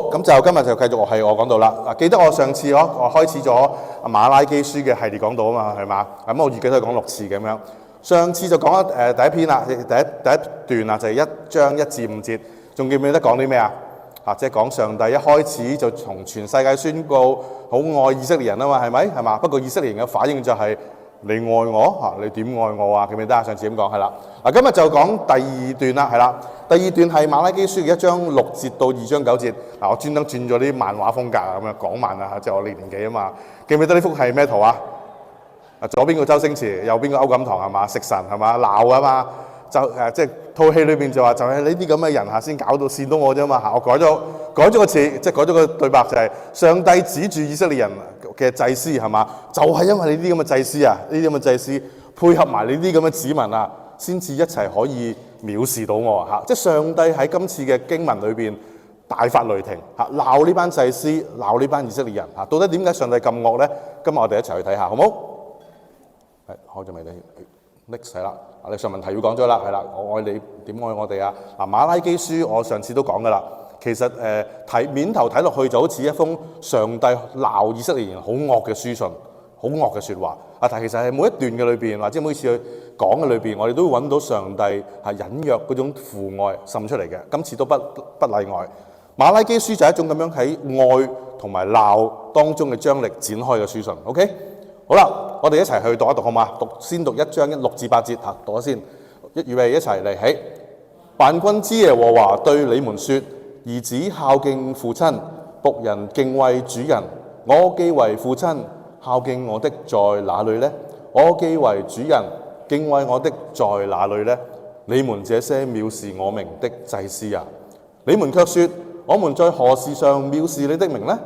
咁就今日就繼續係我講到啦。嗱，記得我上次我開始咗馬拉基書嘅系列講道啊嘛，係嘛？咁我預計都係講6次咁樣。上次就講咗第一篇啦，第一段啦，就係1章1至5節。仲記唔記得講啲咩啊？即係講上帝一開始就從全世界宣告好愛以色列人啊嘛，係咪？係嘛？不過以色列人嘅反應就係、你愛我你點愛我啊？記唔記得啊？上次咁講係啦。嗱，今日就講第二段啦，係啦。第二段係馬拉基書嘅1章6節到2章9節。嗱，我專登轉咗啲漫畫風格啊，咁樣講漫啊，即係我年紀啊嘛。記唔記得呢幅係咩圖啊？左邊個周星馳，右邊個歐錦棠係嘛？食神係嘛？鬧啊嘛。就即係套戲裏邊就話，就係呢啲咁嘅人先搞到煽到我啫嘛。我改咗個詞，即係改咗個對白，就係上帝指住以色列人嘅祭司係嘛？就係因為呢啲咁嘅祭司啊，呢啲咁嘅祭司配合埋呢啲咁嘅子民啊，先至一齊可以藐視到我嚇。即係上帝喺今次嘅經文裏邊大發雷霆嚇，鬧呢班祭司，鬧呢班以色列人嚇。到底點解上帝咁惡咧？今日我哋一齊去睇下，好冇？係開咗未咧？Next 係啦。你上文題要講咗啦，係啦，我愛你點愛我哋啊？嗱，馬拉基書我上次都講噶啦，其實面頭睇落去就好似一封上帝鬧以色列人好惡嘅書信，好惡嘅説話。但其實係每一段嘅裏邊，或者每次去講嘅裏邊，我哋都會揾到上帝係隱約嗰種父愛滲出嚟嘅。今次都不例外。馬拉基書就係一種咁樣喺愛同埋鬧當中嘅張力展開嘅書信。OK。好啦，我哋一齊去讀一讀好嘛？先讀1章6至8節嚇，讀咗先。預備一齊嚟起。萬軍之耶和華對你們說：兒子孝敬父親，僕人敬畏主人。我既為父親，孝敬我的在哪裏呢？我既為主人，敬畏我的在哪裏呢？你們這些藐視我名的祭司啊！你們卻說：我們在何事上藐視你的名呢？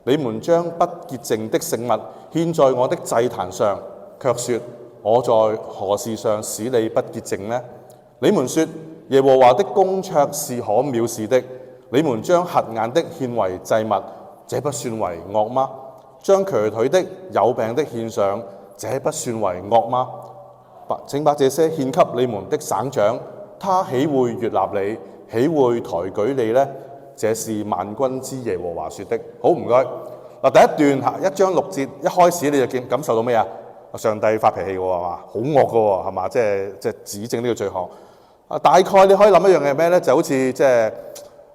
你們將不潔淨的食物獻在我的祭壇上，卻說：我在何事上使你不潔淨呢？你們說耶和華的公桌是可藐視的，你們將瞎眼的獻為祭物，這不算為惡嗎？將瘸腿的、有病的獻上，這不算為惡嗎？請把這些獻給你們的省長，他豈會悅納你，豈會抬舉你呢？這是萬軍之耶和華說的。好，唔該。嗱，第一段1章6節一開始你就感受到咩啊？上帝發脾氣喎，係嘛？好惡嘅喎，係嘛？即係指證呢個罪行。大概你可以諗一樣嘢咩咧？就好似即係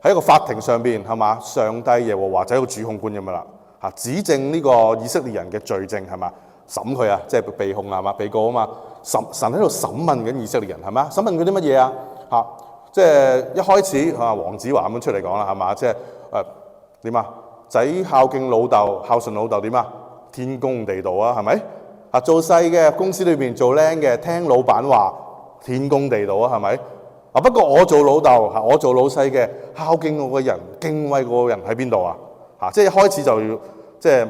喺一個法庭上邊，係嘛？上帝耶和華就係一個主控官咁樣啦。指證呢個以色列人嘅罪證係嘛？審佢啊，即係被控係嘛？被告啊嘛。神喺度審問緊以色列人係嘛？審問佢啲乜嘢啊？即係一開始黃子華咁樣出嚟講啦，係嘛？即係點啊？仔孝敬老豆，孝順老豆點啊？天公地道啊，係咪？做細嘅公司裏邊做僆嘅，聽老闆話，天公地道啊，係咪？不過我做老豆，我做老細嘅，孝敬我個人，敬畏我個人喺邊度啊？即係一開始就要即係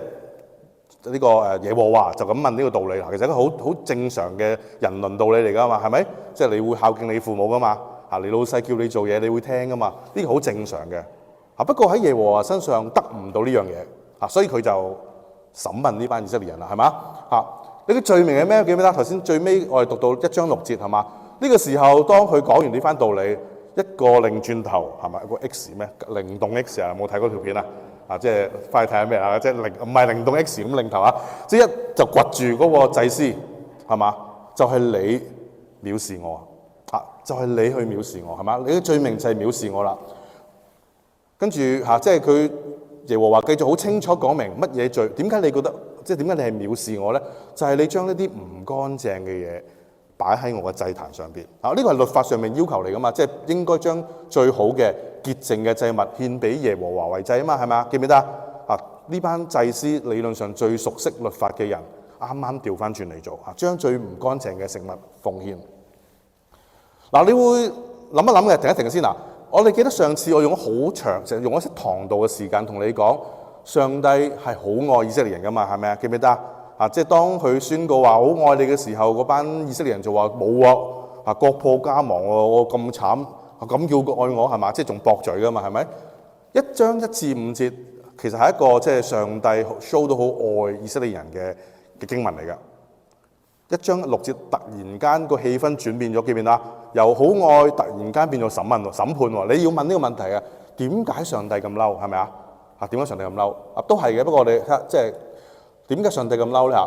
呢個耶和華就咁問呢個道理啦。其實一個好正常嘅人倫道理嚟㗎嘛，係咪？即係你會孝敬你父母㗎嘛？你老細叫你做嘢，你會聽㗎嘛？呢個好正常嘅。不過喺耶和華身上得唔到呢樣嘢，所以佢就審問呢班以色列人啦，係嘛？你嘅罪名係咩？記唔記得頭先最尾我哋讀到1章6節係嘛？呢個時候當佢講完呢番道理，一個擰轉頭係咪？一個 X 咩？靈動 X 啊？冇睇嗰條片啊？即係翻去睇下咩啊？即係唔係靈動 X 咁擰頭啊？即係一就掘住嗰個祭司係嘛？就係你藐視我就係你去藐視我係嘛？你嘅罪名就係藐視我啦。跟住即係佢耶和華繼續好清楚講明乜嘢罪？點解你覺得即係點解你係藐視我咧？就係你將呢啲唔乾淨嘅嘢擺喺我嘅祭壇上邊。呢個係律法上面要求嚟噶嘛？即係應該將最好嘅潔淨嘅祭物獻俾耶和華為祭啊嘛？係咪啊？記唔記得啊？呢班祭司理論上最熟悉律法嘅人，啱啱調翻轉嚟做將最唔乾淨嘅食物奉獻。你會諗一諗嘅，停一停先。我哋記得上次我用咗好長，成用咗一堂道嘅時間同你講，上帝係好愛以色列人噶嘛，係咪啊？記唔記得即係當佢宣告話好愛你嘅時候，嗰班以色列人就話冇國破家亡喎，我咁慘，咁叫佢愛我係嘛？即係仲駁嘴噶嘛，係咪？1章1至5節其實係一個即係上帝 show 到好愛以色列人嘅經文嚟㗎。1章6節突然間個氣氛轉變咗，記唔記得？由好愛突然間變咗審判喎，你要問呢個問題啊？點解上帝咁嬲？係咪啊？點解上帝咁嬲？都係嘅，不過我哋即係點解上帝咁嬲咧？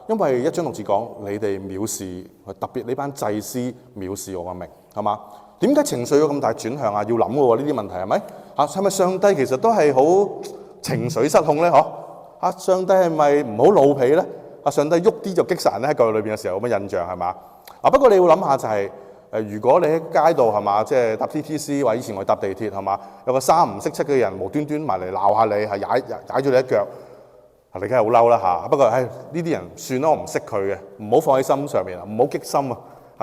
因為1章6節講你哋藐視，特別呢班祭司藐視我嘅名，係嘛？點解情緒有咁大轉向啊？要諗嘅喎，呢啲問題係咪？係咪上帝其實都係好情緒失控咧？上帝係咪唔好老脾咧？上帝喐啲就擊殺人咧？喺舊約裏邊嘅時候有乜印象係嘛？不過你要諗下就係如果你喺街度係嘛，即係搭 TTC 或者以前我搭地鐵係嘛，有個三唔識七嘅人無端端埋嚟鬧下你，係踩咗你一腳，你梗係好嬲啦。不過呢啲人算啦，我唔識佢嘅，唔好放喺心上面，唔好激心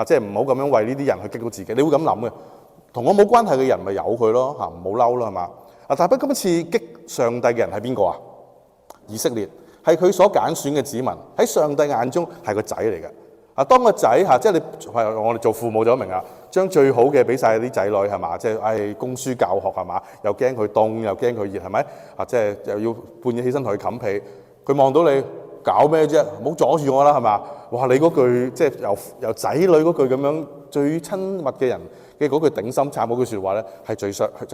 即係唔好咁樣為呢啲人去激到自己。你會咁諗嘅，同我冇關係嘅人咪由佢咯，唔好嬲啦係嘛？但係今次激上帝嘅人係邊個啊？以色列係佢所揀選嘅子民，喺上帝眼中係個仔嚟嘅。當個仔即係你我哋做父母就明啦，將最好嘅俾晒啲仔女係嘛，即係供書教學係嘛，又驚佢凍又驚佢熱係咪？即係又要半夜起身同佢冚被，佢望到你搞咩啫？唔好阻住我啦係嘛？哇！你嗰句即係由仔女嗰句咁樣最親密嘅人嘅嗰句頂心杉嗰句説話咧，係最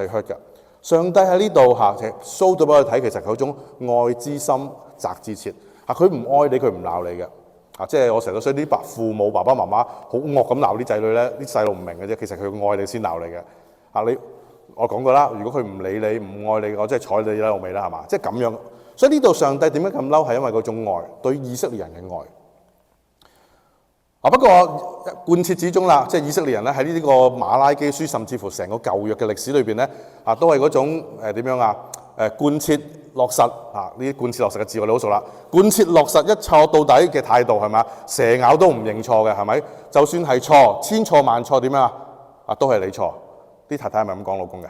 hurt 嘅。上帝喺呢度其實 show 到俾我睇，其實佢嗰種愛之深責之切佢唔愛你，佢唔鬧你嘅。即係我成日都說啲父母爸爸媽媽好惡咁鬧啲仔女咧，啲細路唔明嘅啫。其實佢愛你先鬧你嘅。我講過啦，如果佢唔理你唔愛你，我即係睬你啦，老味啦係嘛？即係咁樣。所以呢度上帝點解咁嬲？係因為嗰種愛，對以色列人嘅愛。不過貫徹之中啦，即係以色列人咧喺呢個馬拉基書，甚至乎成個舊約嘅歷史裏邊咧，都係嗰種點樣啊？貫徹落實呢啲貫徹落實嘅字我哋好熟啦。貫徹落實一錯到底嘅態度係咪？蛇咬都唔認錯嘅係咪？就算係錯，千錯萬錯點樣都係你錯。啲太太係咪咁講老公嘅？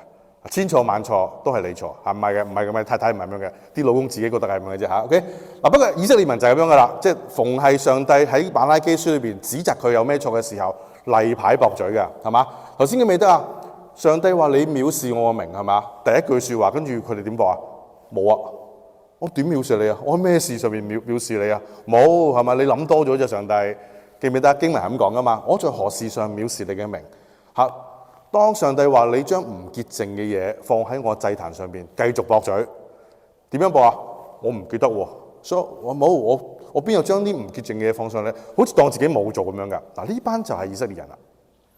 千錯萬錯都係你錯，唔係嘅，唔係咁嘅，太太唔係咁樣嘅，啲老公自己覺得係咁嘅啫嚇。OK 不過以色列民就係咁樣噶啦，即係逢係上帝喺馬拉基書裏邊指責佢有咩錯嘅時候，例牌駁嘴嘅係嘛？頭先記唔記得啊？上帝話你藐視我嘅名係嘛？第一句説話，跟住佢哋點駁啊？冇啊！我點藐視你啊？我喺咩事上面藐視你啊？冇係咪？你諗多咗啫，上帝記唔記得經文係咁講噶嘛？我在何事上藐視你嘅名當上帝話你將唔潔淨嘅嘢放喺我祭壇上邊，繼續駁嘴，點樣駁啊？我唔記得喎，所以我邊有將啲唔潔淨嘅嘢放上嚟？好似當自己冇做咁樣噶。呢班就係以色列人啦。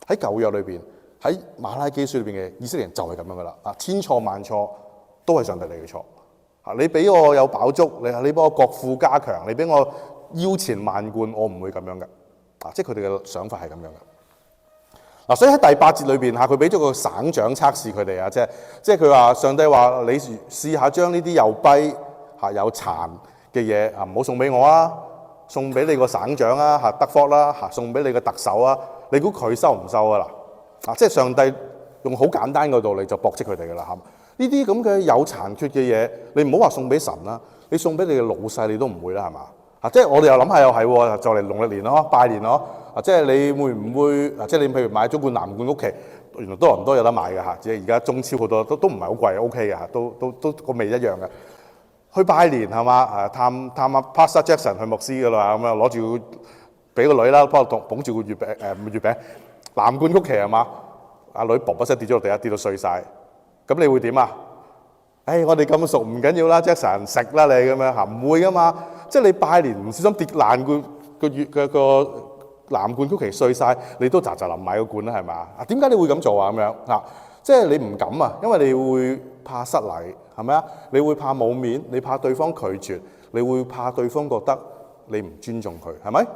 喺舊約裏邊，喺馬拉基書裏邊嘅以色列人就係咁樣噶啦。千錯萬錯都係上帝你嘅錯。你俾我有飽足，你幫我國富家強，你俾我腰纏萬貫，我唔會咁樣噶。即係佢哋嘅想法係咁樣嘅。所以喺第8節裏邊佢俾咗個省長測試佢哋即係佢話上帝話你試下將呢啲又跛有殘嘅嘢唔好送俾我啊，送俾你個省長德福啦送俾你個特首啊，你估佢收唔收啊？即係上帝用好簡單嘅道理就駁斥佢哋噶啦。呢啲咁嘅有殘缺嘅嘢，你唔好話送俾神啦，你送俾你嘅老細你都唔會啦，係嘛？即係我哋又諗下又係就嚟農曆年咯，拜年咯。即係你會唔會即係你譬如買咗罐藍罐屋企，原來多倫多有得買嘅即係而家中超好多都唔係好貴 ，OK 嘅都個味一樣嘅。去拜年係嘛？探阿 Pastor Jackson 去牧師噶啦，咁攞住俾個女啦，幫我捧住個月餅藍罐曲奇係嘛？阿女啵一聲跌咗落地，跌到碎晒。咁你會點啊？我哋咁熟唔緊要啦 ，Jackson 食啦你咁樣唔會噶嘛？即係你拜年唔小心跌爛個藍罐曲奇碎晒，你都喳臨買個罐啦係嘛？點解你會咁做啊？咁樣即係你唔敢因為你會怕失禮係咪啊？你會怕冇面，你怕對方拒絕，你會怕對方覺得你唔尊重佢係咪？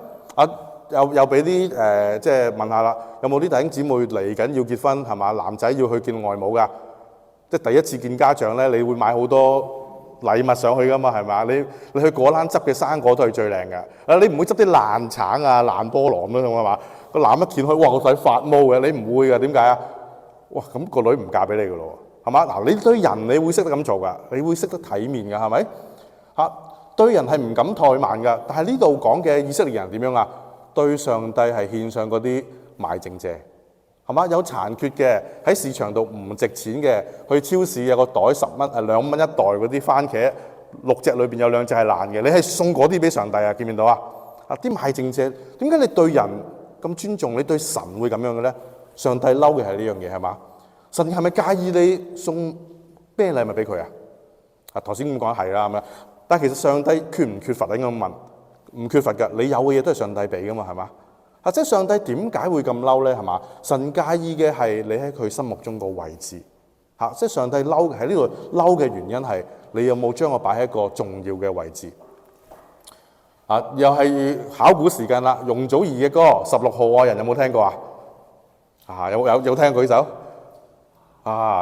又俾啲即係問下啦，有冇啲弟兄姊妹嚟緊要結婚係嘛？男仔要去見外母㗎，即係第一次見家長咧，你會買好多禮物上去㗎嘛係咪？你去果欄執嘅生果都係最靚嘅，你唔會執啲爛橙爛菠蘿咁樣係嘛？個籃一掀開，哇個仔發毛嘅，你唔會㗎，點解啊？哇咁個女唔嫁俾你㗎咯係嘛？你對人你會識得咁做㗎，你會識得體面㗎係咪？對人係唔敢怠慢㗎，但係呢度講嘅以色列人點樣啊？對上帝係獻上嗰啲賣剩蔗係嘛？有殘缺嘅喺市場度唔值錢嘅，去超市有個袋10蚊2蚊一袋嗰啲番茄，6隻裏邊有2隻係爛嘅，你係送嗰啲俾上帝啊？見唔見到啊？啲賣剩蔗，點解你對人咁尊重，你對神會咁樣嘅咧？上帝嬲嘅係呢樣嘢係嘛？神係咪介意你送咩禮物俾佢啊？頭先咁講係啦咁樣，但係其實上帝缺唔缺乏？應該咁問，唔缺乏㗎。你有嘅嘢都係上帝俾㗎嘛，係嘛？即係上帝點解會咁嬲咧？係嘛？神介意嘅係你喺佢心目中個位置。即係上帝嬲喺呢度嬲嘅原因係你有冇將我擺喺一個重要嘅位置？又係考古時間啦。容祖兒嘅歌《16號愛人》有冇聽過啊？有聽舉手？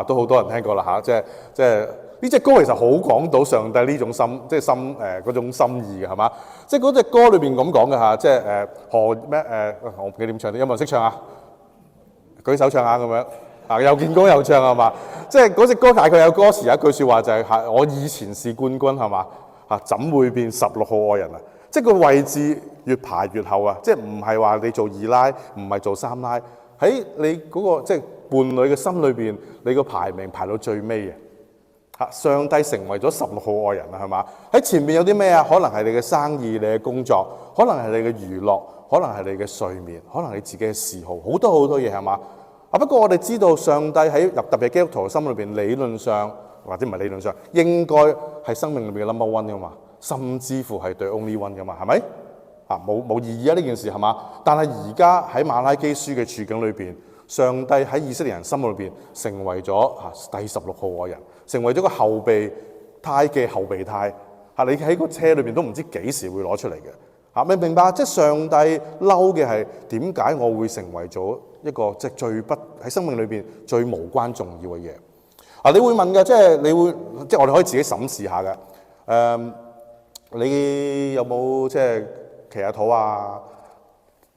都好多人聽過啦。即係呢隻歌其實好講到上帝呢種心，即係嗰種心意嘅係嘛？即係嗰隻歌裏邊咁講嘅即係何咩我唔記得點唱，有冇人識唱啊？舉手唱下咁樣。又見歌又唱係嘛？即係嗰隻歌大概有歌詞有一句説話就係我以前是冠軍係嘛？怎會變16號愛人啊？即係個位置越排越後啊！即係唔係話你做二奶，唔係做三奶，喺你嗰個即係伴侶嘅心裏邊，你個排名排到最尾嘅。上帝成為咗16號愛人啦，係嘛？喺前面有啲咩啊？可能係你嘅生意、你嘅工作，可能係你嘅娛樂，可能係你嘅睡眠，可能係你自己嘅嗜好，好多好多嘢係嘛？不過我哋知道上帝喺特別基督徒嘅心裏邊，理論上或者唔係理論上，應該係生命裏面嘅 number one 噶嘛，甚至乎係對 only one 噶嘛，係咪？冇異議啊呢件事係嘛？但係而家喺馬拉基書嘅處境裏邊，上帝喺以色列人心裏邊成為咗第16號愛人，成為咗個後備胎嘅後備胎。你喺個車裏邊都唔知幾時會攞出嚟嘅。你明白？即係上帝嬲嘅係點解我會成為咗一個即係最不喺生命裏邊最無關重要嘅嘢？你會問嘅，即係我哋可以自己審視下嘅。你有冇即係祈下禱啊？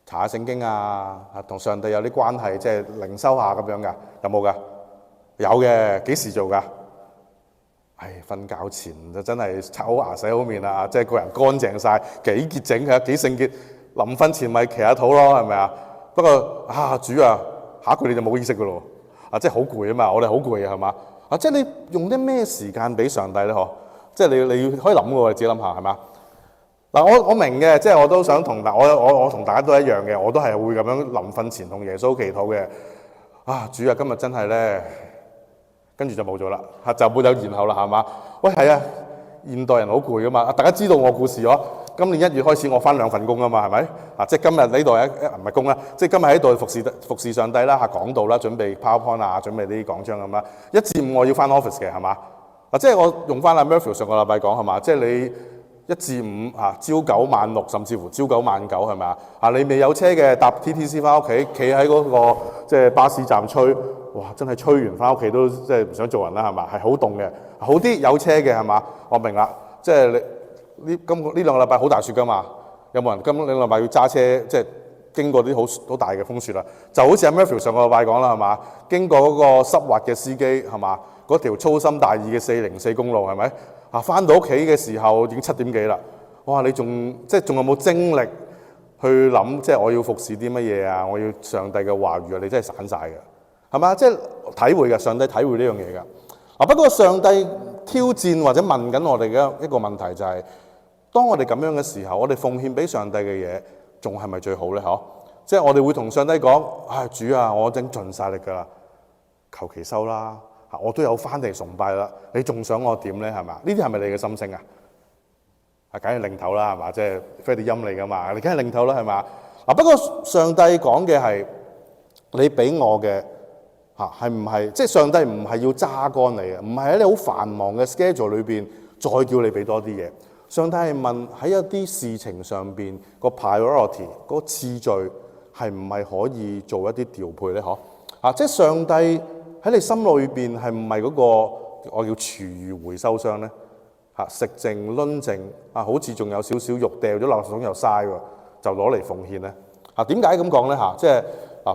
查下聖經啊？同上帝有啲關係，即係靈修下咁樣㗎？有冇㗎？有嘅，幾時做㗎？瞓覺前就真係刷好牙、洗好面啦，即係個人乾淨晒，幾潔整嘅，幾聖潔。臨瞓前咪祈下禱咯，係咪啊？不過主啊，下一句你就冇意識㗎咯。即係好攰啊嘛，我哋好攰啊，係嘛？即係你用啲咩時間俾上帝咧？嗬，即係你可以諗嘅喎，你自己諗下係嘛？我明嘅，即係我都想同我同大家都一樣嘅，我都係會咁樣臨瞓前同耶穌祈禱嘅。主啊，今日真係咧。跟住就冇咗啦，就冇有然後啦，係嘛？喂，係啊，現代人好攰噶嘛，大家知道我故事咗。今年1月開始，我返2份工啊嘛，係咪？即係今日呢度唔係工啦，即係今日喺度服侍上帝啦，講道啦，準備 PowerPoint 啊，準備啲講章咁啦。1至5我要返 office 嘅，係嘛？即係我用翻阿 Murphy 上個禮拜講係嘛？即係你1至5朝9晚6，甚至乎朝9晚9係咪啊？你未有車嘅搭 TTC 翻屋企，企喺嗰個即係巴士站吹。哇！真係吹完翻屋企都即係唔想做人啦，係嘛？係好凍嘅，好啲有車嘅係嘛？我明啦，即係你呢2個禮拜好大雪㗎嘛？有冇人今2個禮拜要揸車即係經過啲好大嘅風雪啦？就好似阿 Murphy 上個禮拜講啦，係嘛？經過嗰個濕滑嘅司機係嘛？嗰條粗心大意嘅404公路係咪？翻到屋企嘅時候已經7點幾啦。哇！你仲有冇精力去諗即係我要服侍啲乜嘢啊？我要上帝嘅話語啊！你真係散晒嘅。係嘛？即係體會嘅，上帝體會呢樣嘢㗎。不過上帝挑戰或者問緊我哋嘅一個問題就係：當我哋咁樣嘅時候，我哋奉獻俾上帝嘅嘢，仲係咪最好咧？即係我哋會同上帝講：主啊，我已經盡晒力㗎啦，求其收啦。我都有翻嚟崇拜啦，你仲想我點咧？係嘛？呢啲係咪你嘅心聲啊？梗係領頭啦，係嘛？即係飛啲音嚟㗎嘛？你梗係領頭啦，係嘛？不過上帝講嘅係你俾我嘅。係唔係？即係上帝唔係要揸乾你嘅，唔係喺你好繁忙嘅 schedule 裏邊再叫你俾多啲嘢。上帝係問喺一啲事情上邊個 priority 嗰個次序係唔係可以做一啲調配咧？即係上帝喺你心裏邊係唔係嗰個我叫廚餘回收箱咧？食剩攆剩好似仲有少少肉掉咗垃圾桶又嘥喎，就攞嚟奉獻咧？點解咁講咧？即係。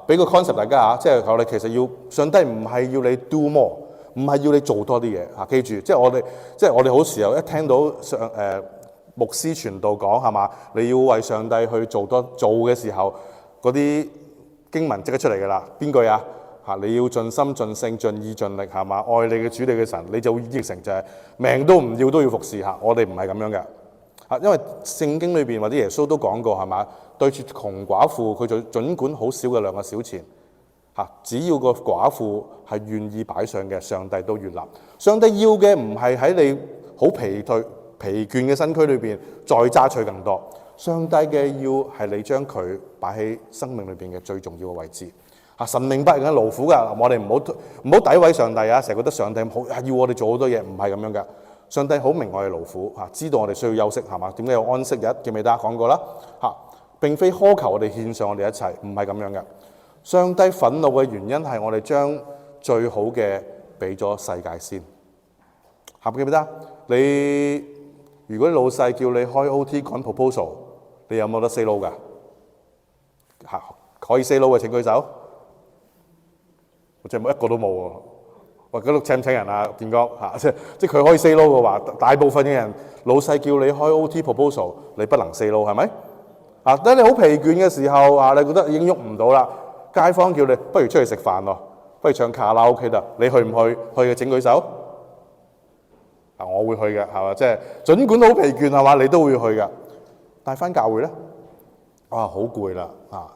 俾個 concept 大家即係我哋其實要上帝唔係要你 do more， 唔係要你做多啲嘢。記住，即係我哋好時候一聽到牧師傳道講係嘛，你要為上帝去做嘅時候，嗰啲經文即刻出嚟㗎啦。邊句啊？你要盡心盡性盡意盡力係嘛，愛你嘅主你嘅神，你就會譯成就係命都唔要都要服侍下。我哋唔係咁樣嘅。因為聖經裏邊或者耶穌都講過係嘛，對住窮寡婦佢就儘管好少嘅2個小錢，只要個寡婦係願意擺上嘅，上帝都悅納。上帝要嘅唔係喺你好疲倦嘅身軀裏邊再揸取更多，上帝嘅要係你將佢擺喺生命裏邊嘅最重要嘅位置。神明白人嘅勞苦㗎，我哋唔好詆毀上帝啊！成日覺得上帝好要我哋做好多嘢，唔係咁樣㗎。上帝好明我哋勞苦知道我哋需要休息係嘛？點解有安息日？記唔記得講過啦？並非苛求我哋獻上我哋一切，唔係咁樣嘅。上帝憤怒嘅原因係我哋將最好嘅俾咗世界先。記唔記得？如果老細叫你開 OT 趕 proposal， 你有冇得 say no 㗎？可以 say no 嘅請舉手。我真係一個都冇喎。喂，嗰度請唔請人啊？建哥即係佢可以 say no 嘅話，大部分嘅人老細叫你開 OT proposal， 你不能 say no 係咪？當你好疲倦嘅時候你覺得已經喐唔到啦，街坊叫你不如出去食飯咯，不如唱卡拉 OK 得，你去唔去？去嘅請舉手。我會去嘅係嘛？即係儘管好疲倦係嘛，你都會去嘅。但係翻教會咧，好攰啦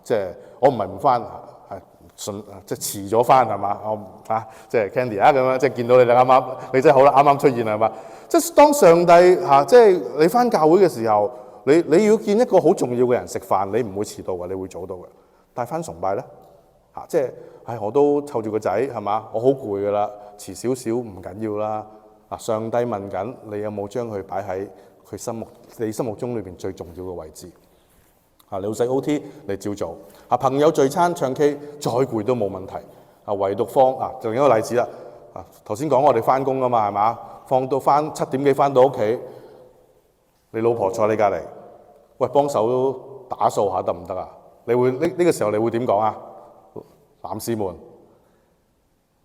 即係我唔係唔翻，即係遲咗翻係嘛？即係 Candy 咁樣，即係見到你哋啱啱，你真係好啦，啱啱出現係嘛？即係當上帝即係你翻教會嘅時候，你要見一個好重要嘅人食飯，你唔會遲到嘅，你會早到嘅。但係翻崇拜咧即係我都湊住個仔係嘛？我好攰㗎啦，遲少少唔緊要啦。上帝問緊你有冇將佢擺喺你心目中裏邊最重要嘅位置？你老細 OT 你照做，朋友聚餐唱 K 再攰都冇問題。唯獨仲有一個例子啦。頭先講我哋翻工㗎嘛係嘛？放到翻7點幾翻到屋企，你老婆坐你隔離，喂，幫手打掃下得唔得啊？你會呢個時候你會點講啊？男士們，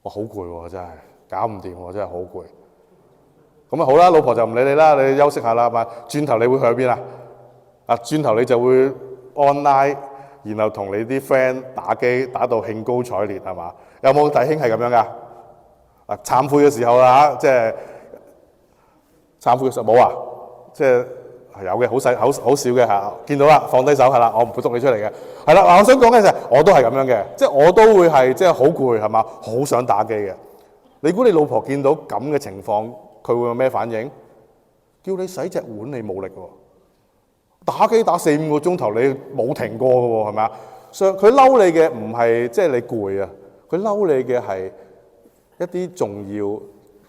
我好攰喎，真係搞唔掂喎，真係好攰。咁好啦，老婆就唔理你啦，你休息下啦嘛。轉頭你會去邊啊？轉頭你就會 online， 然後同你啲 friend 打機打到興高采烈係嘛？有冇弟兄係咁樣㗎？懺悔嘅時候啦即係懺悔嘅時候冇啊？即係有嘅，好少嘅見到啦，放低手係啦，我唔會捉你出嚟嘅。係啦，我想講嘅就係我都係咁樣嘅，即係我都會係即係好攰係嘛，好想打機嘅。你估你老婆見到咁嘅情況？佢會有咩反應？叫你洗隻碗你冇力喎，打機打4-5個鐘頭你冇停過嘅喎，係咪啊？佢嬲你嘅唔係即係你攰啊，佢嬲你嘅係一啲重要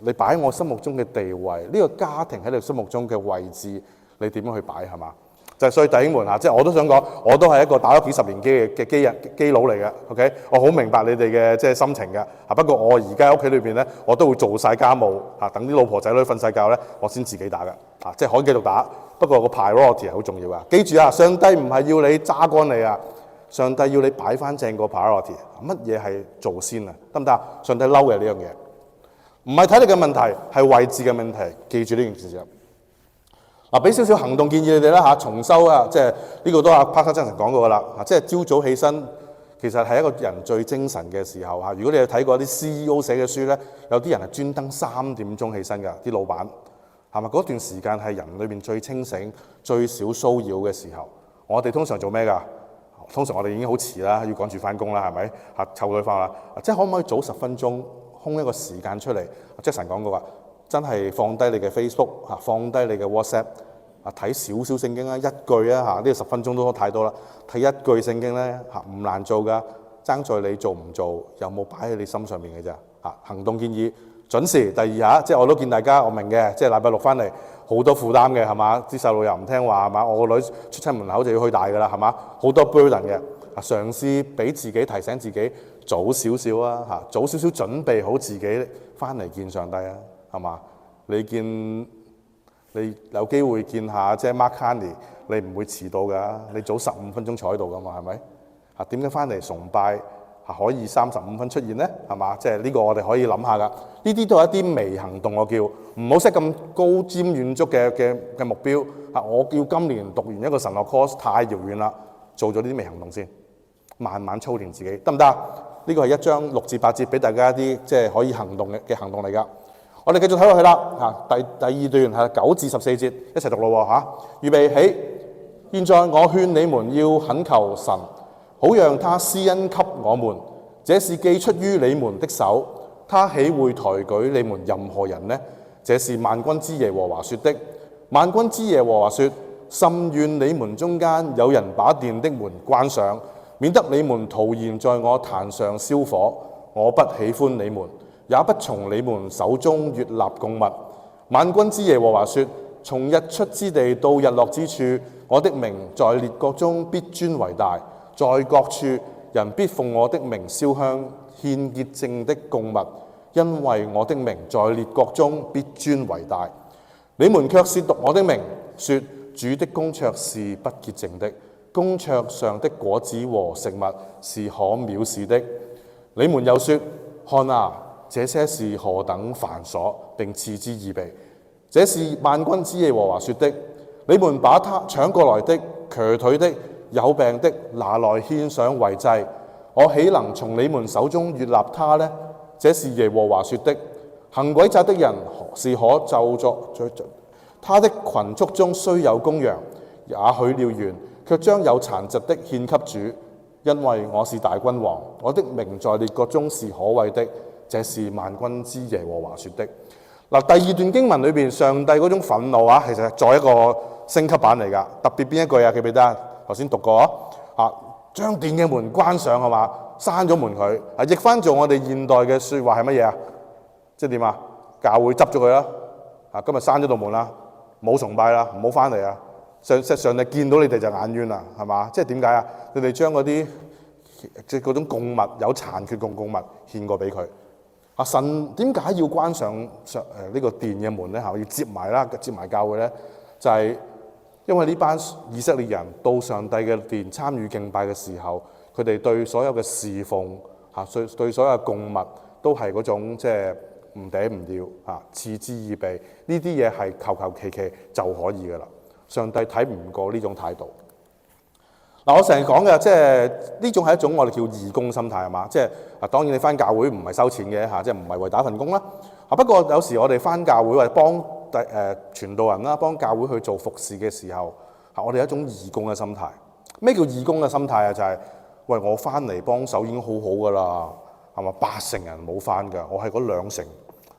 你擺喺我心目中嘅地位，呢個家庭喺你心目中嘅位置，你點樣去擺係嘛？就係所以弟兄們即係我都想講，我都係一個打咗幾十年機嘅基佬嚟嘅 ，OK？ 我好明白你哋嘅即係心情嘅。不過我而家喺屋企裏邊咧，我都會做晒家務等啲老婆仔女瞓晒覺咧，我先自己打嘅即係可以繼續打。不過個 priority 係好重要㗎。記住上帝唔係要你揸乾你上帝要你擺翻正個 priority。乜嘢係做先得唔得？上帝嬲嘅呢樣嘢，唔係體力嘅問題，係位置嘅問題。記住呢件事。俾少少行動建議你哋啦重修即係呢個都Pastor真神講過㗎啦即係朝早起身，其實係一個人最精神嘅時候如果你有睇過啲 CEO 寫嘅書咧，有啲人係專登3點鐘起身㗎，啲老闆係咪？嗰段時間係人裏面最清醒、最少騷擾嘅時候。我哋通常做咩㗎？通常我哋已經好遲啦，要趕住翻工啦，係咪？湊佢翻啦，即係可唔可以早10分鐘空一個時間出嚟？Jackson講過話。真係放低你嘅 Facebook 放低你嘅 WhatsApp 睇少少聖經啦，一句呢個10分鐘都太多啦。睇一句聖經咧唔難做㗎，爭在你做唔做，有冇擺喺你心上面嘅啫行動建議準時。第二即係我都見大家，我明嘅，即係禮拜6翻嚟好多負擔嘅係嘛？啲細路又唔聽話係嘛？我個女出親門口就要去大㗎啦係嘛？好多 burden 嘅嘗試俾自己提醒自己早少少早少少準備好自己翻嚟見上帝係嘛？你有機會見下即係 Mark Carney， 你唔會遲到㗎。你早15分鐘坐喺度㗎嘛，係咪？點解翻嚟崇拜可以35分出現呢？係嘛？即係呢個我哋可以諗下㗎。呢啲都係一啲微行動，我叫唔好 set 咁高瞻遠矚嘅目標。我叫今年讀完一個神學 course 太遙遠啦，做咗呢啲微行動先，慢慢操練自己得唔得？呢個係1章6至8節俾大家一啲即係可以行動嘅行動嚟㗎。我哋繼續睇落去啦第2段係9至14節，一齊讀咯預備起。現在我勸你們要懇求神，好讓他施恩給我們，這是寄出於你們的手，他豈會抬舉你們任何人呢？這是萬軍之耶和華說的。萬軍之耶和華說：甚願你們中間有人把殿的門關上，免得你們徒然在我壇上燒火。我不喜歡你們，也不從你們手中悅納供物。萬軍之耶和華說：從日出之地到日落之處，我的名在列國中必尊為大，在各處人必奉我的名燒香獻潔淨的供物，因為我的名在列國中必尊為大。你們卻褻瀆我的名，說主的公桌是不潔淨的，公桌上的果子和食物是可藐視的。你們又說：看啊，這些是何等繁瑣，並嗤之以鼻。這是萬軍之耶和華說的。你們把他搶過來的、瘸腿的、有病的拿來獻上為祭，我豈能從你們手中悅納他呢？這是耶和華說的。行詭詐的人是可咒詛，他的群畜中雖有公羊，也許了願，卻將有殘疾的獻給主。因為我是大君王，我的名在列國中是可畏的。這是萬軍之耶和華說的。嗱，第二段經文裏邊，上帝嗰種憤怒啊，其實係再一個升級版嚟㗎。特別邊一句啊？記唔記得啊？頭先讀過啊，將殿嘅門關上係嘛，閂咗門佢。啊，譯翻做我哋現代嘅説話係乜嘢啊？即係點啊？教會執咗佢啦。啊，今日閂咗道門啦，冇崇拜啦，唔好翻嚟啊！上帝見到你哋就眼冤啦，係嘛？即係點解啊？你哋將嗰啲即係嗰種供物有殘缺供物獻過俾佢。啊，神點解要關上呢個殿嘅門咧？嚇，要接埋教會咧，就係因為呢班以色列人到上帝嘅殿參與敬拜嘅時候，佢哋對所有嘅侍奉嚇，對所有嘅供物都係嗰種即係唔嗲唔吊嚇，嗤之以鼻。呢啲嘢係求其就可以噶啦。上帝睇唔過呢種態度。嗱，我成日講嘅即係呢種係一種我哋叫義工心態係嘛？即係當然你翻教會唔係收錢嘅嚇，即係唔係為打份工啦。不過有時我哋翻教會或者幫傳道人啦，幫教會去做服侍嘅時候，我哋有一種義工嘅心態。咩叫義工嘅心態啊？就係喂，我翻嚟幫手已經好好噶啦，係嘛？80%人冇翻㗎，我係嗰2成，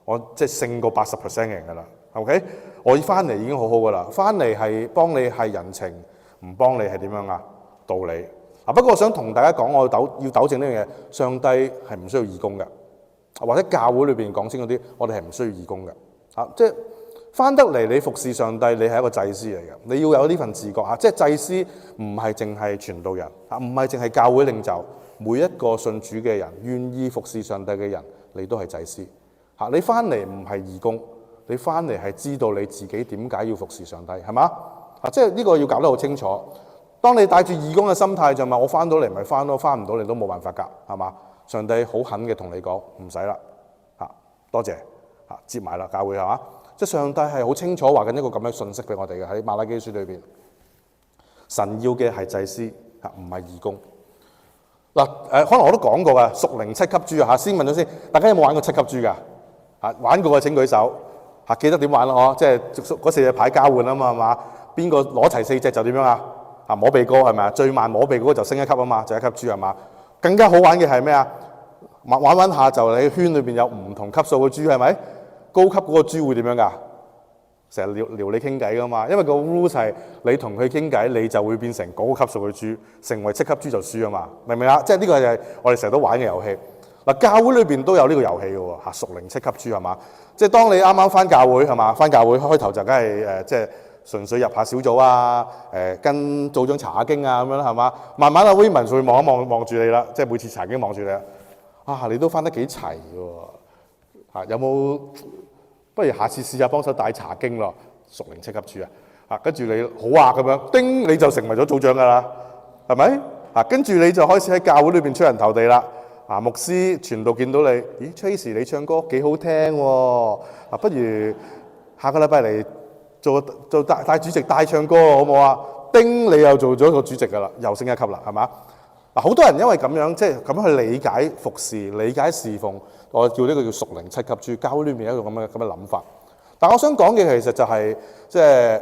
我即係勝過80% 嘅人㗎啦。OK， 我翻嚟已經好好㗎啦，翻嚟係幫你係人情，唔幫你係點樣啊？道理。不過我想同大家講，我要糾正呢樣嘢，上帝係唔需要義工嘅，或者教會裏邊講清嗰啲，我哋係唔需要義工嘅。即係翻得嚟你服侍上帝，你係一個祭司嚟嘅，你要有呢份自覺嚇。即係祭司唔係淨係傳道人嚇，唔係淨係教會領袖，每一個信主嘅人，願意服侍上帝嘅人，你都係祭司嚇。你翻嚟唔係義工，你翻嚟係知道你自己點解要服侍上帝，係嘛？即係呢個要搞得好清楚。當你帶住義工嘅心態就問我翻到嚟咪翻咯，翻唔到嚟都冇辦法㗎，係嘛？上帝好狠嘅同你講唔使啦，多謝接埋啦，教會係嘛？即係上帝係好清楚話緊一個咁嘅信息俾我哋嘅，喺馬拉基書裏邊，神要嘅係祭司唔係義工。可能我都講過㗎，屬靈7級豬先問咗先，大家有冇玩過7級豬㗎？玩過嘅請舉手記得點玩咯？即係嗰4隻牌交換啊嘛，係嘛？邊個攞齊4隻就點樣啊？摸鼻哥係咪啊？最慢摸鼻哥就升1級啊嘛，就1級豬係嘛？更加好玩嘅係咩啊？玩下就你圈裏邊有唔同級數嘅豬係咪？高級嗰個豬會點樣㗎？成日撩你傾偈㗎嘛，因為個 rule 係你同佢傾偈，你就會變成嗰個級數嘅豬，成為7級豬就輸啊嘛，明唔明啊？即係呢個係我哋成日都玩嘅遊戲。教會裏邊都有呢個遊戲嘅喎，屬靈7級豬係嘛？即係當你啱啱翻教會係嘛？翻教會開頭就梗係即係純粹入下小組啊，跟組長查下經啊咁樣啦係嘛？慢慢阿 Raymond 會望一望住你啦，即係每次查經望住你你都翻得幾齊喎，有冇？不如下次試下幫手帶查經咯，屬靈7級豬跟住你好咁樣，叮你就成為咗組長㗎啦，係咪？跟住你就開始喺教會裏邊出人頭地啦。牧師傳道見到你，咦 Tracy 你唱歌幾好聽喎，不如下個禮拜嚟做帶主席帶唱歌好唔好啊？叮你又做咗個主席㗎啦，又升1級啦，係嘛？好多人因為咁樣即係咁樣去理解服侍、理解侍奉，我叫呢個叫屬靈7級豬，教會裏面有一個咁嘅諗法。但我想講嘅其實就係即係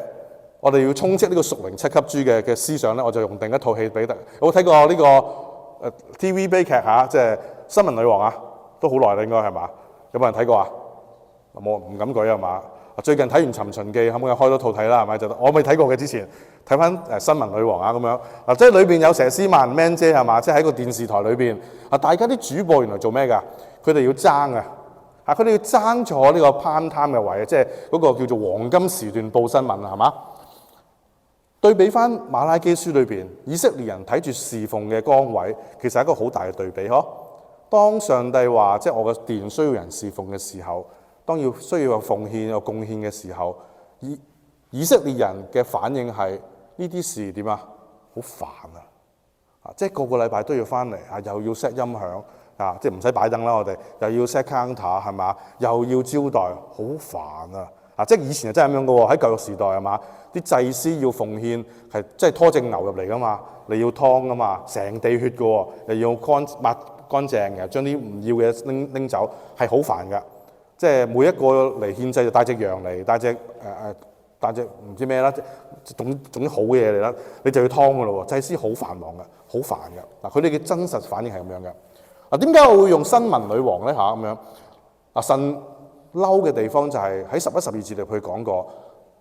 我哋要充斥呢個屬靈7級豬嘅思想咧，我就用另一套戲俾大家。有冇睇過呢個TV 悲劇即係新聞女王啊，都好耐啦，應該係嘛？有冇人睇過啊？冇，唔敢舉係嘛？最近睇完《尋秦記》，可唔可以開多套睇啦？係咪？就我未睇過嘅之前，睇翻新聞女王啊咁樣嗱，即係裏邊有佘詩曼 Man 姐係嘛？即係喺個電視台裏邊啊，大家啲主播原來做咩㗎？佢哋要爭啊！佢哋要爭咗呢個 prime time 嘅位，即係嗰個叫做黃金時段報新聞係嘛？對比翻馬拉基書裏邊，以色列人睇住侍奉嘅崗位，其實係一個好大嘅對比嗬。當上帝話即係我嘅殿需要人侍奉嘅時候，當需要有奉獻有貢獻嘅時候，以色列人嘅反應係呢啲事點啊？好煩啊！即係個禮拜都要翻嚟又要 set 音響。即係唔使擺燈啦，我哋又要 set counter 係嘛，又要招待，好煩啊！即係以前係真係咁樣嘅喎，喺舊約時代係嘛，啲祭司要奉獻係即係拖隻牛入嚟噶嘛，你要劏噶嘛，成地血嘅喎，又要抹乾淨，然後將啲唔要嘅拎走，係好煩㗎。即係每一個嚟獻祭就帶隻羊嚟，帶隻唔知咩啦，總之好嘅嘢嚟啦，你就要劏㗎咯喎，祭司好繁忙㗎，好煩㗎。佢哋嘅真實反應係咁樣嘅。點解我會用新聞女王咧咁樣？神嬲嘅地方就係喺11、12節裏佢講過，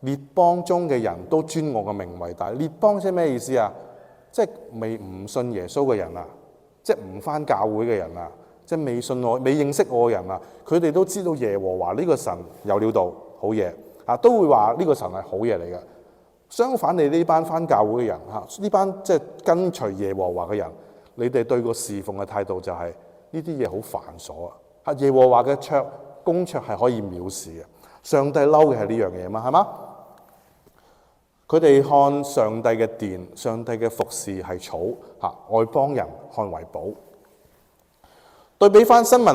列邦中嘅人都尊我嘅名為大。列邦即係咩意思啊？即係未唔信耶穌嘅人啊，即係唔返教會嘅人啊，即係未信我、未認識我嘅人啊，佢哋都知道耶和華呢個神有料到好嘢都會話呢個神係好嘢嚟嘅。相反，你呢班返教會嘅人呢班即係跟隨耶和華嘅人。你哋對個侍奉嘅態度就係呢啲嘢好繁瑣啊！耶和華嘅公桌係可以藐視嘅，上帝嬲嘅係呢樣嘢嘛，係嘛？佢哋看上帝嘅殿、上帝嘅服侍係草外邦人看為寶。對比翻新聞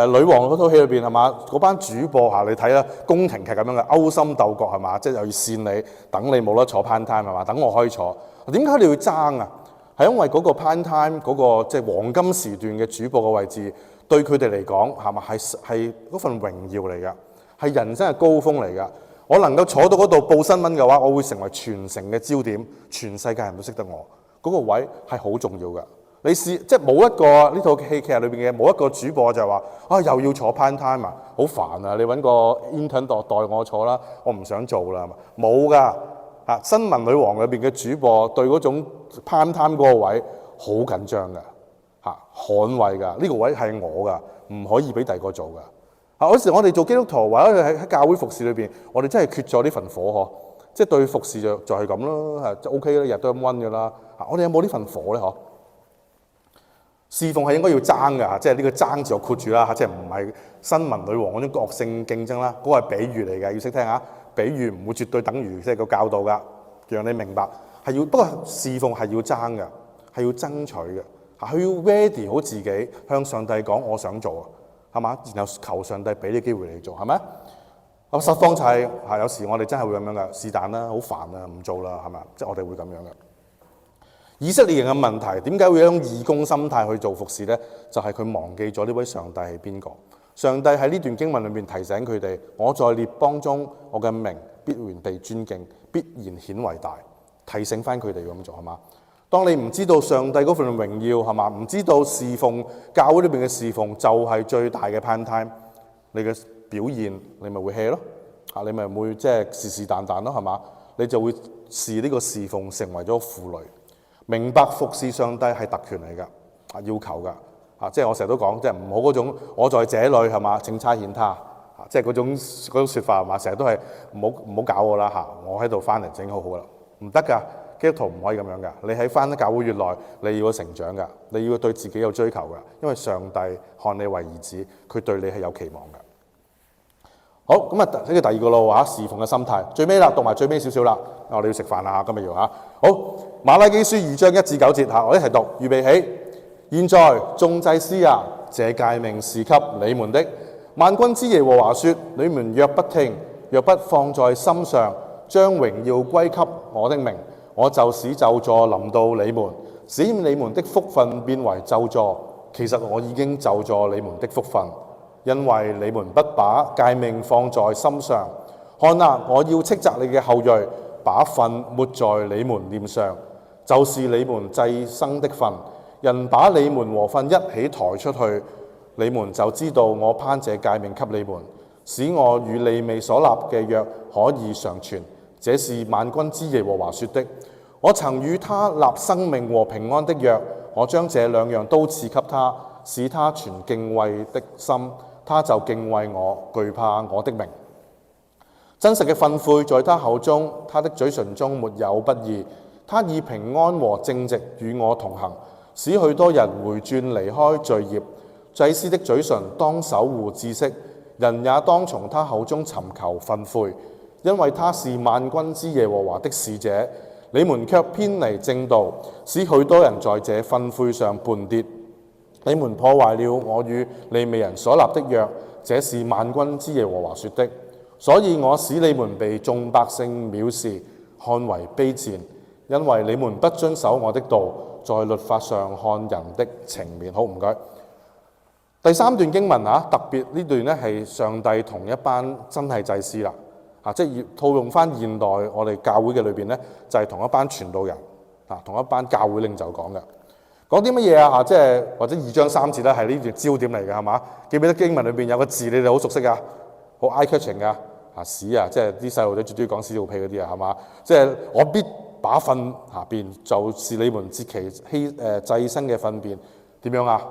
女王嗰套戲裏邊係嘛？嗰班主播你睇啦，宮廷劇咁樣嘅勾心鬥角係嘛？即係又要扇你，等你冇得坐 prime time 係嘛？等我可以坐，點解你要爭啊？係因為嗰個 prime time 嗰個即係黃金時段嘅主播嘅位置，對佢哋嚟講係嘛係嗰份榮耀嚟㗎，係人生嘅高峰嚟㗎。我能夠坐到嗰度報新聞嘅話，我會成為全城嘅焦點，全世界人都識得我。嗰個位係好重要㗎。你試即係冇一個呢套戲劇裏邊嘅冇一個主播就係話又要坐 prime time 好煩啊！你揾個 intern 代我坐啦，我唔想做啦，冇㗎。新聞女王裏邊嘅主播對嗰種 prime time 嗰個位好緊張㗎，捍衛㗎，呢個位係我㗎，唔可以俾第二個做㗎。有時我哋做基督徒或者喺教會服侍裏邊，我哋真係缺咗呢份火即係對服侍就係咁咯，就 OK 啦，日都咁溫㗎啦。我哋有冇呢份火咧？侍奉係應該要爭㗎，即係呢個爭字我括住啦，即係唔係新聞女王嗰種惡性競爭啦，嗰個係比喻嚟嘅，要識聽下。比喻唔會絕對等於即係個教導㗎，讓你明白係要。不過侍奉係要爭嘅，係要爭取嘅，佢要 ready 好自己向上帝講我想做係嘛，然後求上帝俾啲機會你做係咪？實況就係有時我哋真係會咁樣㗎，是但啦，好煩啊，唔做啦係咪？即係我哋會咁樣嘅。以色列人嘅問題點解會有種義工心態去做服侍咧？就係佢忘記咗呢位上帝係邊個。上帝喺呢段經文裏面提醒佢哋：我在列邦中，我嘅名必然被尊敬，必然顯為大。提醒翻佢哋咁做係嘛？當你唔知道上帝嗰份榮耀係嘛？唔知道侍奉教會裏邊嘅侍奉就係最大嘅 prime time，你嘅表現你咪會 hea 咯，你咪會即係是但咯係嘛？你就會視呢個侍奉成為咗負累。明白服侍上帝係特權嚟㗎，要求㗎。即係我成日都講，即係唔好嗰種我在這裏係嘛，請差遣他，即係嗰種説法係嘛，成日都係唔好搞我啦我喺度翻嚟整好好啦，唔得㗎，基督徒唔可以咁樣㗎。你喺翻教會越耐，你要成長㗎，你要對自己有追求㗎，因為上帝看你為兒子，佢對你係有期望㗎。好，咁呢個第二個咯侍奉嘅心態，最尾啦，讀埋最尾少少啦，我哋要食飯啦今日要好，馬拉基書2章1至9節我一齊讀，預備起。現在眾祭司這誡命是給你們的。萬軍之耶和華說：你們若不聽，若不放在心上，將榮耀歸給我的名，我就使咒詛臨到你們，使你們的福分變為咒詛。其實我已經咒詛你們的福分，因為你們不把誡命放在心上。看啊，我要斥責你嘅後裔，把糞抹在你們臉上，就是你們祭牲的糞。人把你們和糞一起抬出去，你們就知道我攀這誡命給你們，使我與利未所立嘅約可以常存。這是萬軍之耶和華說的。我曾與他立生命和平安的約，我將這兩樣都賜給他，使他存敬畏的心，他就敬畏我，懼怕我的名。真實嘅訓誨在他口中，他的嘴唇中沒有不義。他以平安和正直與我同行，使許多人回轉離開罪孽。祭司的嘴唇當守護知識，人也當從他口中尋求訓誨，因為他是萬軍之耶和華的使者。你們卻偏離正道，使許多人在這訓誨上絆跌。你們破壞了我與利未人所立的約，這是萬軍之耶和華說的。所以我使你們被眾百姓藐視，看為卑賤，因為你們不遵守我的道，在律法上看人的情面。好，唔該。第三段經文特別呢段咧係上帝同一班真係祭司啦，即係套用翻現代我哋教會嘅裏邊咧，就係同一班傳道人同一班教會領袖講嘅。講啲乜嘢啊？即係或者2章3節咧係呢段焦點嚟嘅，係嘛？記唔記得經文裏邊有個字你哋好熟悉啊？好 eye-catching 㗎屎啊！即係啲細路仔最中意講屎尿屁嗰啲啊，係嘛？即係我必把糞下邊就是你們節期祭牲嘅糞便點樣啊？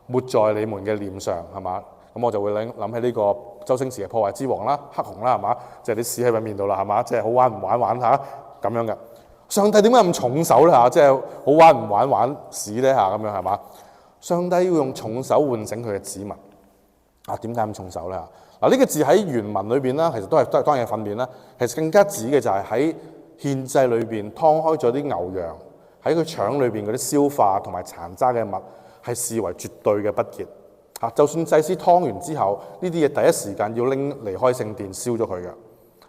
抹在你們嘅臉上，係嘛？咁我就會諗起呢個周星馳嘅破壞之王啦、黑熊啦，係嘛？即係啲屎喺塊面度啦，係嘛？即係好玩唔玩下咁樣嘅。上帝點解咁重手咧嚇？即係好玩唔玩屎咧嚇咁樣係嘛？上帝要用重手喚醒佢嘅子民點解咁重手咧嚇？呢個字喺原文裏邊啦，其實都係當然係糞便啦。其實更加指嘅就係喺獻祭裏邊劏開咗啲牛羊，喺佢腸裏邊嗰啲消化同埋殘渣嘅物，係視為絕對嘅不潔。就算祭司劏完之後，呢啲嘢第一時間要拎離開聖殿燒咗佢嘅，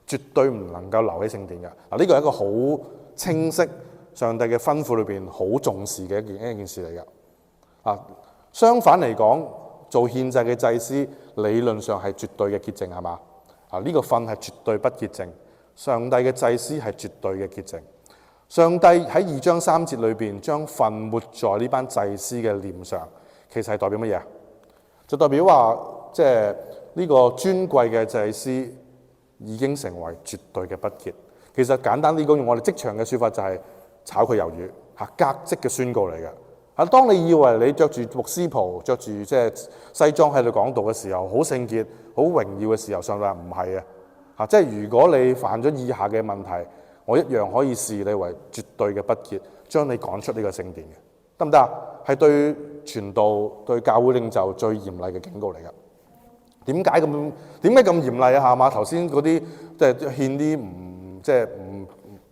絕對唔能夠留喺聖殿嘅。呢個係一個好清晰上帝嘅吩咐裏邊好重視嘅一件事嚟嘅。相反嚟講，做獻祭嘅祭司理論上係絕對嘅潔淨，係嘛？呢個糞係絕對不潔淨，上帝嘅祭司係絕對嘅潔淨。上帝喺2章3節裏邊將糞抹在呢班祭司嘅臉上，其實係代表乜嘢？就代表話，即係呢個尊貴嘅祭司已經成為絕對嘅不潔。其實簡單啲講，用我哋職場嘅説法就係炒佢魷魚革職嘅宣告嚟嘅。當你以為你着住牧師袍、着住即係西裝喺度講道嘅時候，好聖潔、好榮耀嘅時候，上帝唔係啊！即係如果你犯咗以下嘅問題，我一樣可以視你為絕對嘅不潔，將你趕出呢個聖殿嘅，得唔得啊？係對傳道、對教會領袖最嚴厲嘅警告嚟㗎。點解咁嚴厲啊？係嘛？頭先嗰啲即係獻啲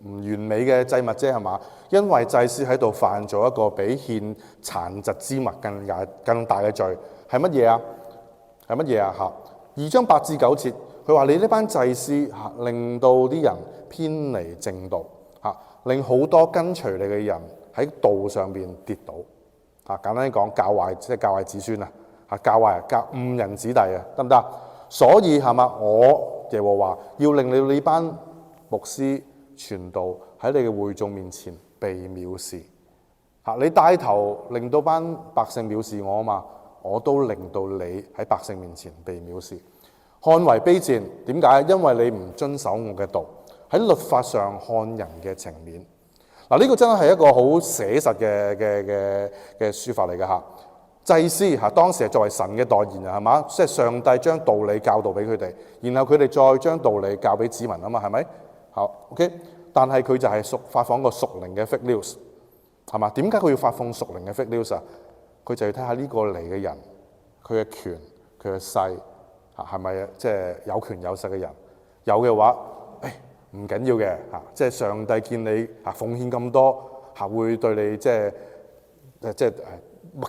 唔完美嘅祭物啫，係嘛？因為祭司喺度犯咗一個比獻殘疾之物更大嘅罪，係乜嘢啊？係乜嘢啊？2章8至9節，佢話你呢班祭司令到啲人偏離正道令好多跟隨你嘅人喺道上邊跌倒簡單啲講，教壞子孫教誤人子弟得唔得？所以係嘛？我耶和華要令你呢班牧師傳道喺你嘅會眾面前被藐視你帶頭令到班百姓藐視我啊嘛，我都令到你喺百姓面前被藐視，看為卑賤。點解？因為你唔遵守我嘅道，喺律法上看人嘅情面。呢個真係一個好寫實嘅書法嚟嘅。祭司當時係作為神嘅代言人係嘛？即係上帝將道理教導俾佢哋，然後佢哋再將道理教俾子民啊嘛，係咪？好 OK， 但係佢就係發放個屬靈嘅 fake news 係嘛？點解佢要發放屬靈嘅 fake news 啊？佢就要睇下呢個嚟嘅人，佢嘅權、佢嘅勢係咪即係有權有勢嘅人？有嘅話，唔緊要嘅即係上帝見你奉獻咁多會對你即係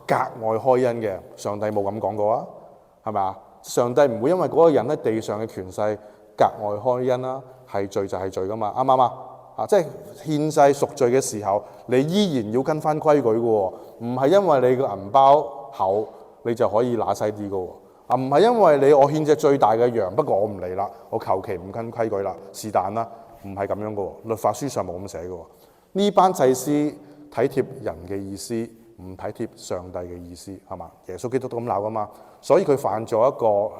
格外開恩嘅。上帝冇咁講過啊，係咪啊？上帝唔會因為嗰個人喺地上嘅權勢格外開恩啦，係罪就係罪噶嘛，啱唔啱啊？即係獻祭贖罪嘅時候，你依然要跟翻規矩嘅喎，唔係因為你個銀包厚你就可以揦西啲嘅喎。唔係因為我獻隻最大嘅羊，不過我唔嚟啦，我求其唔跟規矩啦，是但啦，唔係咁樣嘅喎，律法書上冇咁寫嘅喎。呢班祭司體貼人嘅意思，唔體貼上帝嘅意思，係嘛？耶穌基督都咁鬧噶嘛，所以佢犯咗一個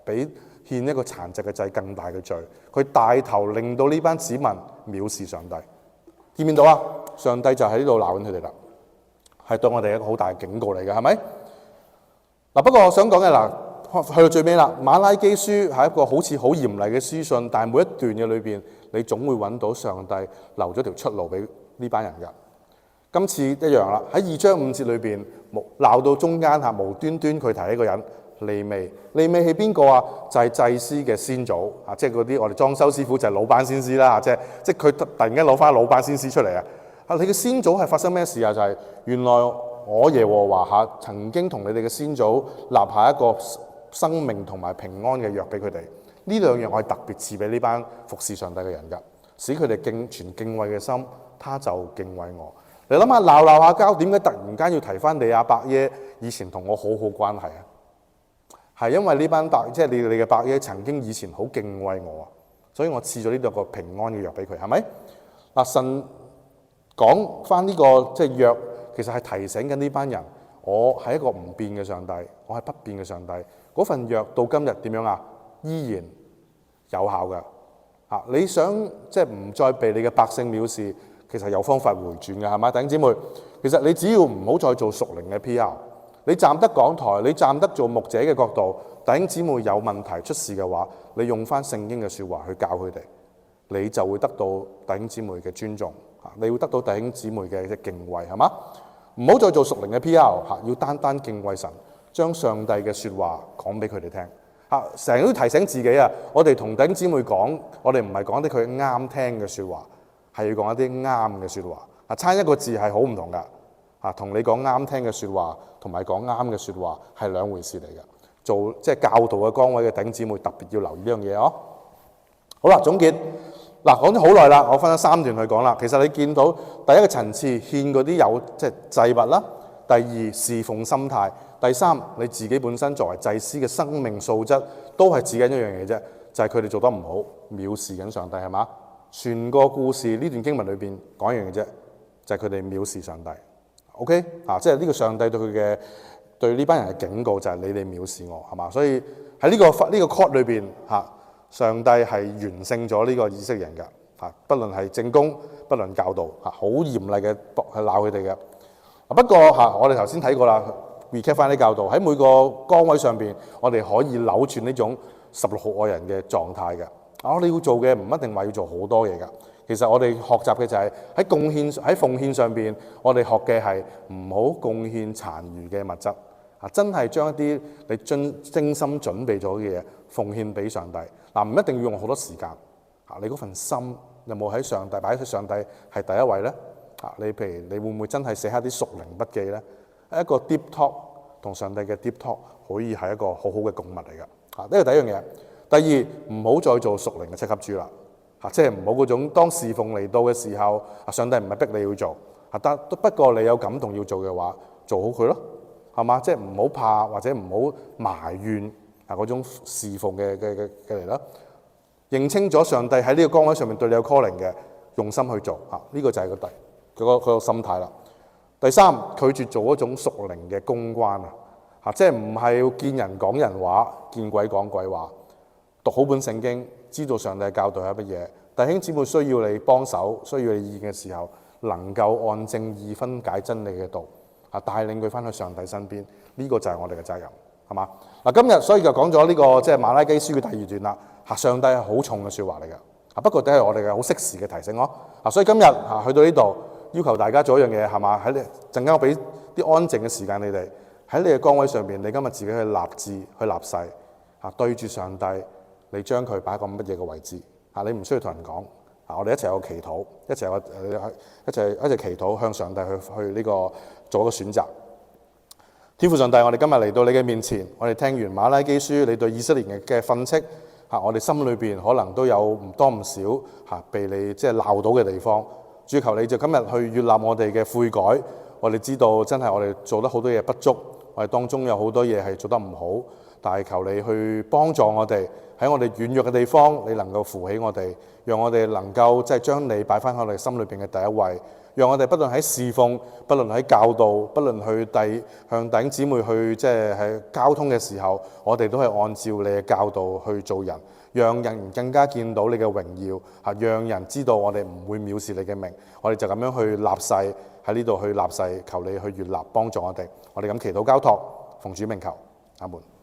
比獻一個殘疾嘅祭更大嘅罪，佢帶頭令到呢班子民藐視上帝。見唔見到啊？上帝就喺呢度鬧緊佢哋啦，係對我哋一個好大嘅警告嚟嘅，係咪？不過我想講嘅去到最尾啦，馬拉基書係一個好似好嚴厲嘅書信，但係每一段嘅裏邊，你總會揾到上帝留咗條出路俾呢班人㗎。今次一樣啦，喺2章5節裏邊鬧到中間無端端佢提一個人利未。利未係邊個啊？就係祭司嘅先祖啊，即係嗰啲我哋裝修師傅就係魯班先師啦，即係佢突然間攞翻魯班先師出嚟啊！你嘅先祖係發生咩事啊？就係原來我耶和華曾經同你哋嘅先祖立下一個生命同埋平安嘅約俾佢哋。呢兩樣我係特別賜俾呢班服侍上帝嘅人㗎，使佢哋存敬畏嘅心，他就敬畏我。你諗下鬧下交，點解突然間要提翻你阿伯爺以前同我好好關係啊？係因為呢班即係你哋嘅伯爺曾經以前好敬畏我啊，所以我賜咗呢兩個平安嘅約俾佢，係咪？神講翻呢個即係約，其實係提醒緊呢班人，我係一個唔變嘅上帝，我係不變嘅上帝。嗰份約到今日點樣啊？依然有效㗎。你想即係唔再被你嘅百姓藐視，其實有方法回轉嘅，係咪？弟兄姊妹，其實你只要唔好再做屬靈嘅 PR， 你站得講台，你站得做牧者嘅角度，弟兄姊妹有問題出事嘅話，你用翻聖經嘅説話去教佢哋，你就會得到弟兄姊妹嘅尊重，你會得到弟兄姊妹嘅敬畏，係嘛？唔好再做屬靈嘅 PR， 要單單敬畏神，將上帝嘅説話講俾佢哋聽。成日都提醒自己啊，我哋同弟兄姊妹講，我哋唔係講啲佢啱聽嘅説話，係要講一啲啱嘅説話。差一個字係好唔同㗎。同你講啱聽嘅説話，同埋講啱嘅説話係兩回事嚟嘅。做即係教導嘅崗位嘅弟兄姊妹特別要留意呢樣嘢哦。好啦，總結講咗好耐啦，我分咗3段去講啦。其實你見到第一個層次獻嗰啲有即係祭物啦，第二侍奉心態，第三你自己本身作為祭司嘅生命素質，都係指緊一樣嘢啫，就係佢哋做得唔好，藐視緊上帝，係嘛？全個故事呢段經文裏邊講一樣嘢啫，就係佢哋藐視上帝。OK 即係呢個上帝對呢班人嘅警告就係你哋藐視我，係嘛？所以喺呢個 court 裏邊上帝係完勝咗呢個以色列人㗎，不論係證供，不論教導好嚴厲嘅係鬧佢哋嘅。不過我哋頭先睇過啦 ，recap 翻啲教導喺每個崗位上邊，我哋可以扭轉呢種16號愛人嘅狀態嘅。我哋要做嘅唔一定話要做好多嘢㗎。其實我哋學習嘅就係喺貢獻、喺奉獻上邊，我哋學嘅係唔好貢獻殘餘嘅物質，真係將一啲你精心準備咗嘅嘢奉獻俾上帝。唔一定要用好多時間，你嗰份心有冇喺上帝擺喺上帝係第一位呢？你譬如你會唔會真係寫下啲屬靈筆記呢？一個 deep talk 同上帝嘅 deep talk 可以係一個好好嘅供物嚟㗎。呢個第一樣嘢。第二，唔好再做屬靈嘅七級豬啦。即係唔好嗰種當侍奉嚟到嘅時候，上帝唔係逼你要做，不過你有感動要做嘅話，做好佢咯，係嘛？即係唔好怕或者唔好埋怨嗰種侍奉嘅嚟啦。認清咗上帝喺呢個崗位上面對你有 calling 嘅，用心去做呢個就係佢個心態啦。第三，拒絕做一種屬靈嘅公關即係唔係要見人講人話，見鬼講鬼話。讀好本聖經，知道上帝嘅教導係乜嘢。弟兄姊妹需要你幫手，需要你意見嘅時候，能夠按正義分解真理嘅道，帶領佢翻去上帝身邊，呢個就係我哋嘅責任，係嘛？今日所以就講咗呢個即係馬拉基書嘅第2段啦。上帝係好重嘅説話嚟㗎，不過都係我哋嘅好適時嘅提醒咯。所以今日去到呢度，要求大家做一樣嘢，係嘛？喺你陣間我俾啲安靜嘅時間你哋喺你嘅崗位上邊，你今日自己去立志去立誓對住上帝。你將佢擺喺個乜嘢嘅位置你唔需要同人講我哋一齊有祈禱，一齊祈禱向上帝去呢個做一個選擇。天父上帝，我哋今日嚟到你嘅面前，我哋聽完馬拉基書你對以色列人嘅訓斥我哋心裏邊可能都有唔多唔少被你即係鬧到嘅地方。主求你就今日去悅納我哋嘅悔改。我哋知道真係我哋做得好多嘢不足，我哋當中有好多嘢係做得唔好，但係求你去幫助我哋。喺我哋軟弱嘅地方，你能夠扶起我哋，讓我哋能夠即係將你擺翻喺我哋心裏邊嘅第一位，讓我哋不論喺侍奉，不論喺教導，不論去向弟兄姊妹去即係交通嘅時候，我哋都係按照你嘅教導去做人，讓人更加見到你嘅榮耀，讓人知道我哋唔會藐視你嘅名。我哋就咁樣去立誓喺呢度去立誓，求你去悅納幫助我哋。我哋咁祈禱交託，奉主名求，阿門。